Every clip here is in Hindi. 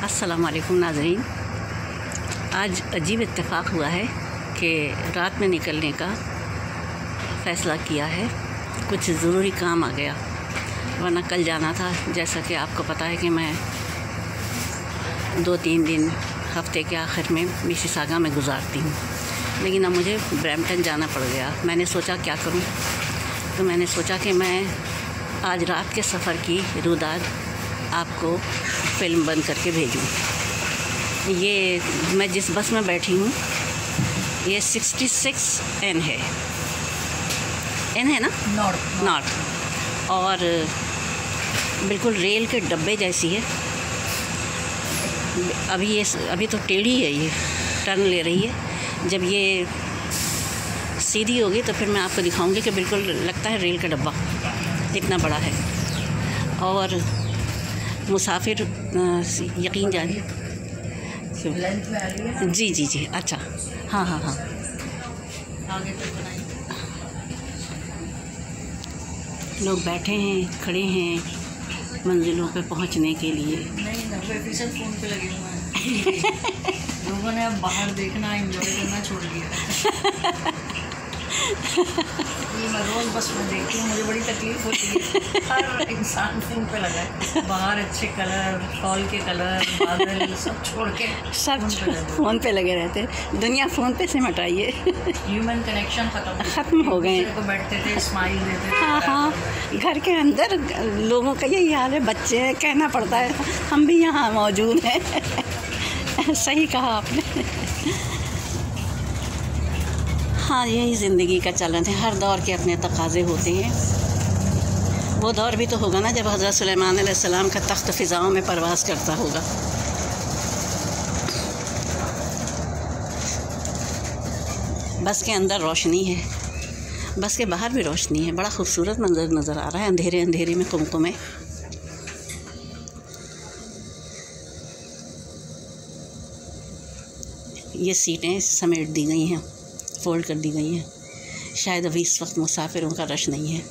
अस्सलाम वालेकुम नाज़रीन। आज अजीब इत्तेफाक हुआ है कि रात में निकलने का फ़ैसला किया है। कुछ ज़रूरी काम आ गया, वरना कल जाना था। जैसा कि आपको पता है कि मैं 2-3 दिन हफ्ते के आखिर में मिसिसागा में गुजारती हूँ, लेकिन अब मुझे ब्रैम्पटन जाना पड़ गया। मैंने सोचा क्या करूँ, तो मैंने सोचा कि मैं आज रात के सफ़र की रुदाद आपको फ़िल्म बंद करके भेजूँ। ये मैं जिस बस में बैठी हूँ ये 66N है। N है ना? नॉर्थ। और बिल्कुल रेल के डब्बे जैसी है। अभी तो टेढ़ी है, ये टर्न ले रही है। जब ये सीधी होगी तो फिर मैं आपको दिखाऊंगी कि बिल्कुल लगता है रेल का डब्बा, इतना बड़ा है। और मुसाफिर यकीन जानिए लेंथ में आ रही है। जी अच्छा, हाँ आगे तक बनाइए। लोग बैठे हैं, खड़े हैं मंजिलों पे पहुंचने के लिए। नहीं 90% फ़ोन पे लगे हुए हैं। लोगों ने अब बाहर देखना, एंजॉय करना छोड़ दिया। ये मैं रोज़ बस में देखती हूँ, मुझे बड़ी तकलीफ़ होती है। हर इंसान फ़ोन पे लगा है, बाहर अच्छे कलर, फॉल के कलर, बादल सब छोड़ के सब फ़ोन पे लगे रहते हैं। दुनिया फ़ोन पे से हटाइए। ह्यूमन कनेक्शन ख़त्म हो गए। को बैठते थे, स्माइल देते थे। हाँ, घर के अंदर लोगों का यही हाल है। बच्चे कहना पड़ता है हम भी यहाँ मौजूद हैं। सही कहा आपने। हाँ, यही ज़िंदगी का चलन है। हर दौर के अपने तकाज़े होते हैं। वो दौर भी तो होगा ना जब हज़रत सुलेमान अलैहिस्सलाम का तख्त फ़िज़ाओं में परवाज़ करता होगा। बस के अंदर रोशनी है, बस के बाहर भी रोशनी है। बड़ा खूबसूरत मंजर नज़र आ रहा है, अंधेरे अंधेरे में कुमकुमे। ये सीटें समेट दी गई हैं, फ़ोल्ड कर दी गई हैं। शायद अभी इस वक्त मुसाफिरों का रश नहीं है,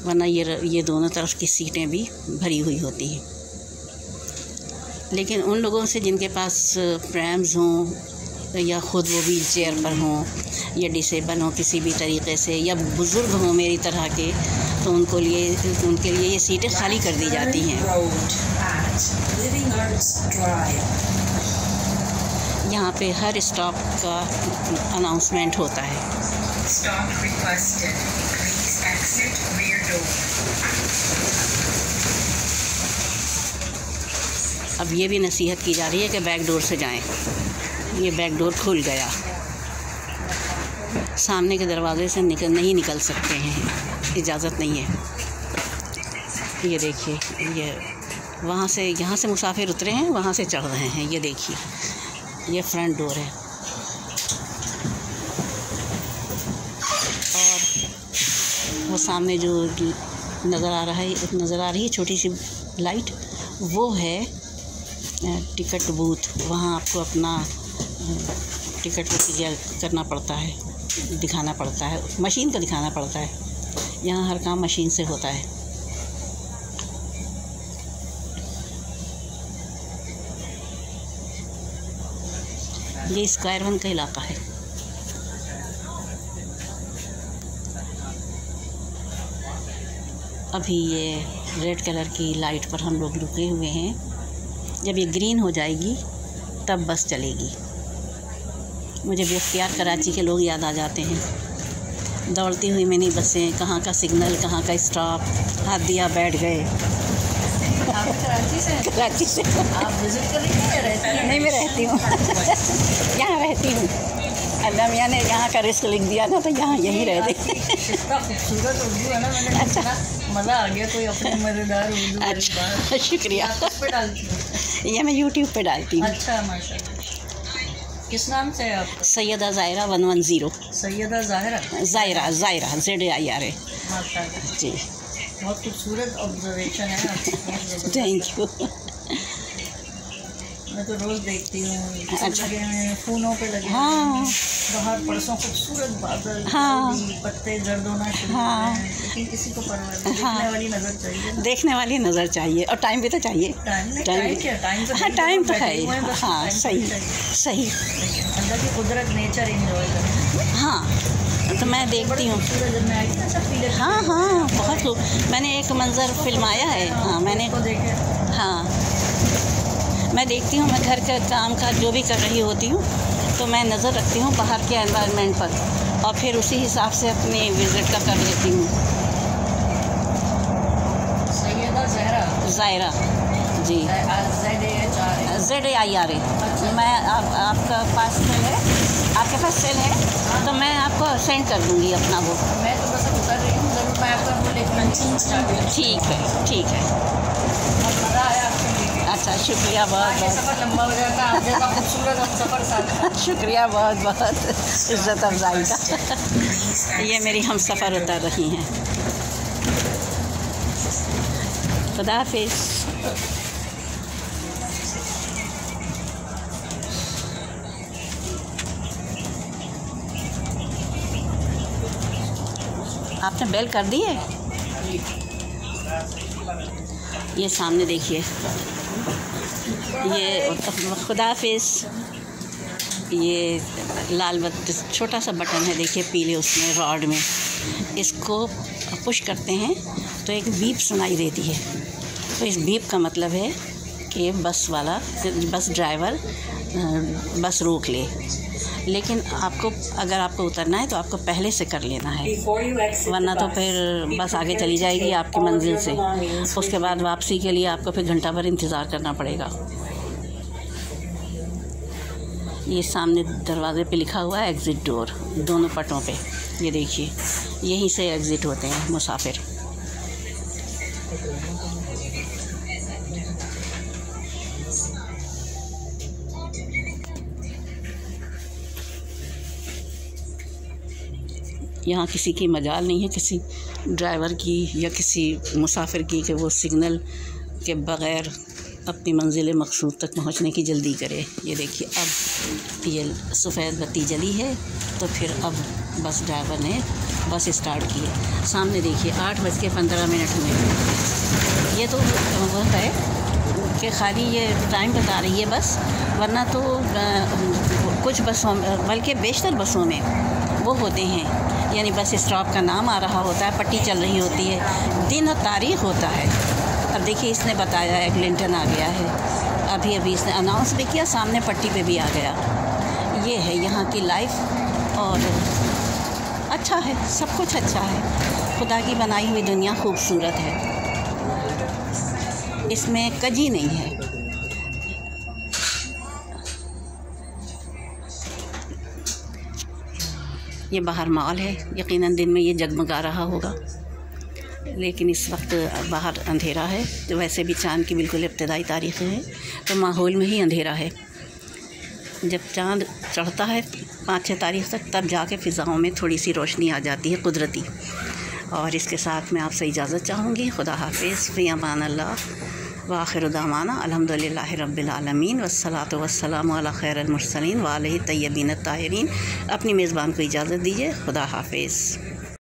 वरना ये दोनों तरफ की सीटें भी भरी हुई होती हैं। लेकिन उन लोगों से जिनके पास प्रैम्स हों या ख़ुद वो व्हील चेयर पर हों या डिसेबल हों किसी भी तरीक़े से, या बुज़ुर्ग हों मेरी तरह के, तो उनके लिए ये सीटें खाली कर दी जाती हैं। यहाँ पे हर स्टॉप का अनाउंसमेंट होता है। अब ये भी नसीहत की जा रही है कि बैक डोर से जाएं। ये बैक डोर खुल गया, सामने के दरवाजे से नहीं निकल सकते हैं, इजाज़त नहीं है। ये देखिए, ये यहाँ से मुसाफिर उतरे हैं, वहाँ से चढ़ रहे हैं। ये देखिए, ये फ्रंट डोर है। और वो सामने जो नज़र आ रही है छोटी सी लाइट, वो है टिकट बूथ। वहाँ आपको अपना टिकट करना पड़ता है, दिखाना पड़ता है, मशीन को दिखाना पड़ता है। यहाँ हर काम मशीन से होता है। ये स्क्वायर 1 का इलाका है। अभी ये रेड कलर की लाइट पर हम लोग रुके हुए हैं। जब ये ग्रीन हो जाएगी तब बस चलेगी। मुझे बेख्तियार कराची के लोग याद आ जाते हैं। दौड़ती हुई मिनी बसें, कहाँ का सिग्नल, कहाँ का स्टॉप, हाथ दिया बैठ गए। आप कराची से आप विज़िट कर रही हैं या रहती हैं? नहीं, मैं रहती हूँ। यहाँ रहती हूँ। अल्लाह मियाँ ने यहाँ का रिस्क लिख दिया ना, तो यहाँ यहीं रहती। इतना खूबसूरत उर्दू है ना, मैंने अच्छा, मज़ा आ गया। कोई अपनी मज़ेदार उर्दू। अच्छा, शुक्रिया। किस पे डालती हूँ? ये मैं यूट्यूब पे डालती हूँ। अच्छा, माशाल्लाह। किस नाम से है आप? सैयदा ज़ायरा 110। सैयदा ज़ाहिरा ज़ायरा ZAIRA। माशाल्लाह जी, बहुत खूबसूरत ऑब्जर्वेशन है आपकी। Thank you. मैं तो रोज़ देखती हूँ। अच्छा। लगे हैं फ़ोनों पे लगे हाँ। बाहर परसों खूबसूरत बादल, हाँ। पत्ते जर्द होना शुरू हो गए हैं, लेकिन किसी को परवाह नहीं। देखने वाली नज़र चाहिए, देखने वाली नज़र चाहिए और टाइम भी तो चाहिए। टाइम क्या, टाइम तो हाँ, टाइम तो है ही। हाँ, सही सही। अंदर की कुदरत, नेचर एंजॉय करें। हाँ, तो मैं देखती हूँ। जब मैं आई थी ना सब पीले, हाँ हाँ, बहुत खूब। मैंने एक मंज़र फिल्माया है। हाँ, मैंने को देखे। हाँ, मैं देखती हूँ। मैं घर का काम का जो भी कर रही होती हूँ तो मैं नज़र रखती हूँ बाहर के एनवायरनमेंट पर और फिर उसी हिसाब से अपनी विज़िट का कर लेती हूँ। सैयदा ज़ायरा जी, ZAIRA। मैं आपका पास सेल है, आपके पास सेल है तो मैं आपको सेंड कर दूँगी अपना वो। मैं तो बस उतर रही हूँ, ज़रूर मैं आपका वो लेकर। ठीक है, ठीक है। मज़ा आया आपसे मिलके। अच्छा, शुक्रिया बहुत बहुत। सफ़र लंबा हो जाता है, आप जैसा खूबसूरत हम सफ़र साथ। शुक्रिया बहुत बहुत, इज़्ज़त अफ़ज़ाई का। ये मेरी हम सफ़र उतर रही हैं। खुदा हाफ़िज़। आपने बेल कर दी है? ये सामने देखिए, ये खुदा हाफ़िज़। ये लाल बत्ती, छोटा सा बटन है देखिए पीले, उसमें रॉड में इसको पुश करते हैं तो एक बीप सुनाई देती है। तो इस बीप का मतलब है कि बस ड्राइवर बस रोक ले। लेकिन अगर आपको उतरना है तो आपको पहले से कर लेना है, वरना तो फिर बस आगे चली जाएगी आपकी मंजिल से। उसके बाद वापसी के लिए आपको फिर घंटा भर इंतज़ार करना पड़ेगा। ये सामने दरवाज़े पे लिखा हुआ है एग्ज़िट डोर, दोनों पटों पे। ये देखिए, यहीं से एग्ज़िट होते हैं मुसाफिर। यहाँ किसी की मजाल नहीं है, किसी ड्राइवर की या किसी मुसाफिर की, कि वो सिग्नल के बग़ैर अपनी मंजिल मक़सूद तक पहुँचने की जल्दी करे। ये देखिए, अब ये सफ़ेद बत्ती जली है तो फिर अब बस ड्राइवर ने बस स्टार्ट की है। सामने देखिए 8:15 हुए। ये तो वो है कि खाली ये टाइम बता रही है बस, वरना तो कुछ बसों, बल्कि बेशतर बसों में वो होते हैं, यानी बस स्टॉप का नाम आ रहा होता है, पट्टी चल रही होती है, दिन और तारीख़ होता है। अब देखिए, इसने बताया एग्लिंटन आ गया है, अभी इसने अनाउंस भी किया, सामने पट्टी पे भी आ गया। ये है यहाँ की लाइफ और अच्छा है, सब कुछ अच्छा है। खुदा की बनाई हुई दुनिया खूबसूरत है, इसमें कजी नहीं है। ये बाहर मॉल है, यकीनन दिन में ये जगमगा रहा होगा, लेकिन इस वक्त बाहर अंधेरा है। तो वैसे भी चाँद की बिल्कुल इब्तिदाई तारीख़ है तो माहौल में ही अंधेरा है। जब चाँद चढ़ता है 5-6 तारीख़ तक, तब जाके फ़िज़ाओं में थोड़ी सी रोशनी आ जाती है कुदरती। और इसके साथ मैं आपसे इजाज़त चाहूँगी। खुदा हाफ़िज़, फ़ी अमान अल्लाह व आखिर दावाना अल्हम्दुलिल्लाहि रब्बिल आलमीन वस्सलातु वस्सलामु अला खैरिल मुरसलीन व आलिहि तय्यबीन ताहिरीन। अपनी मेज़बान को इजाज़त दीजिए। खुदा हाफ़िज़।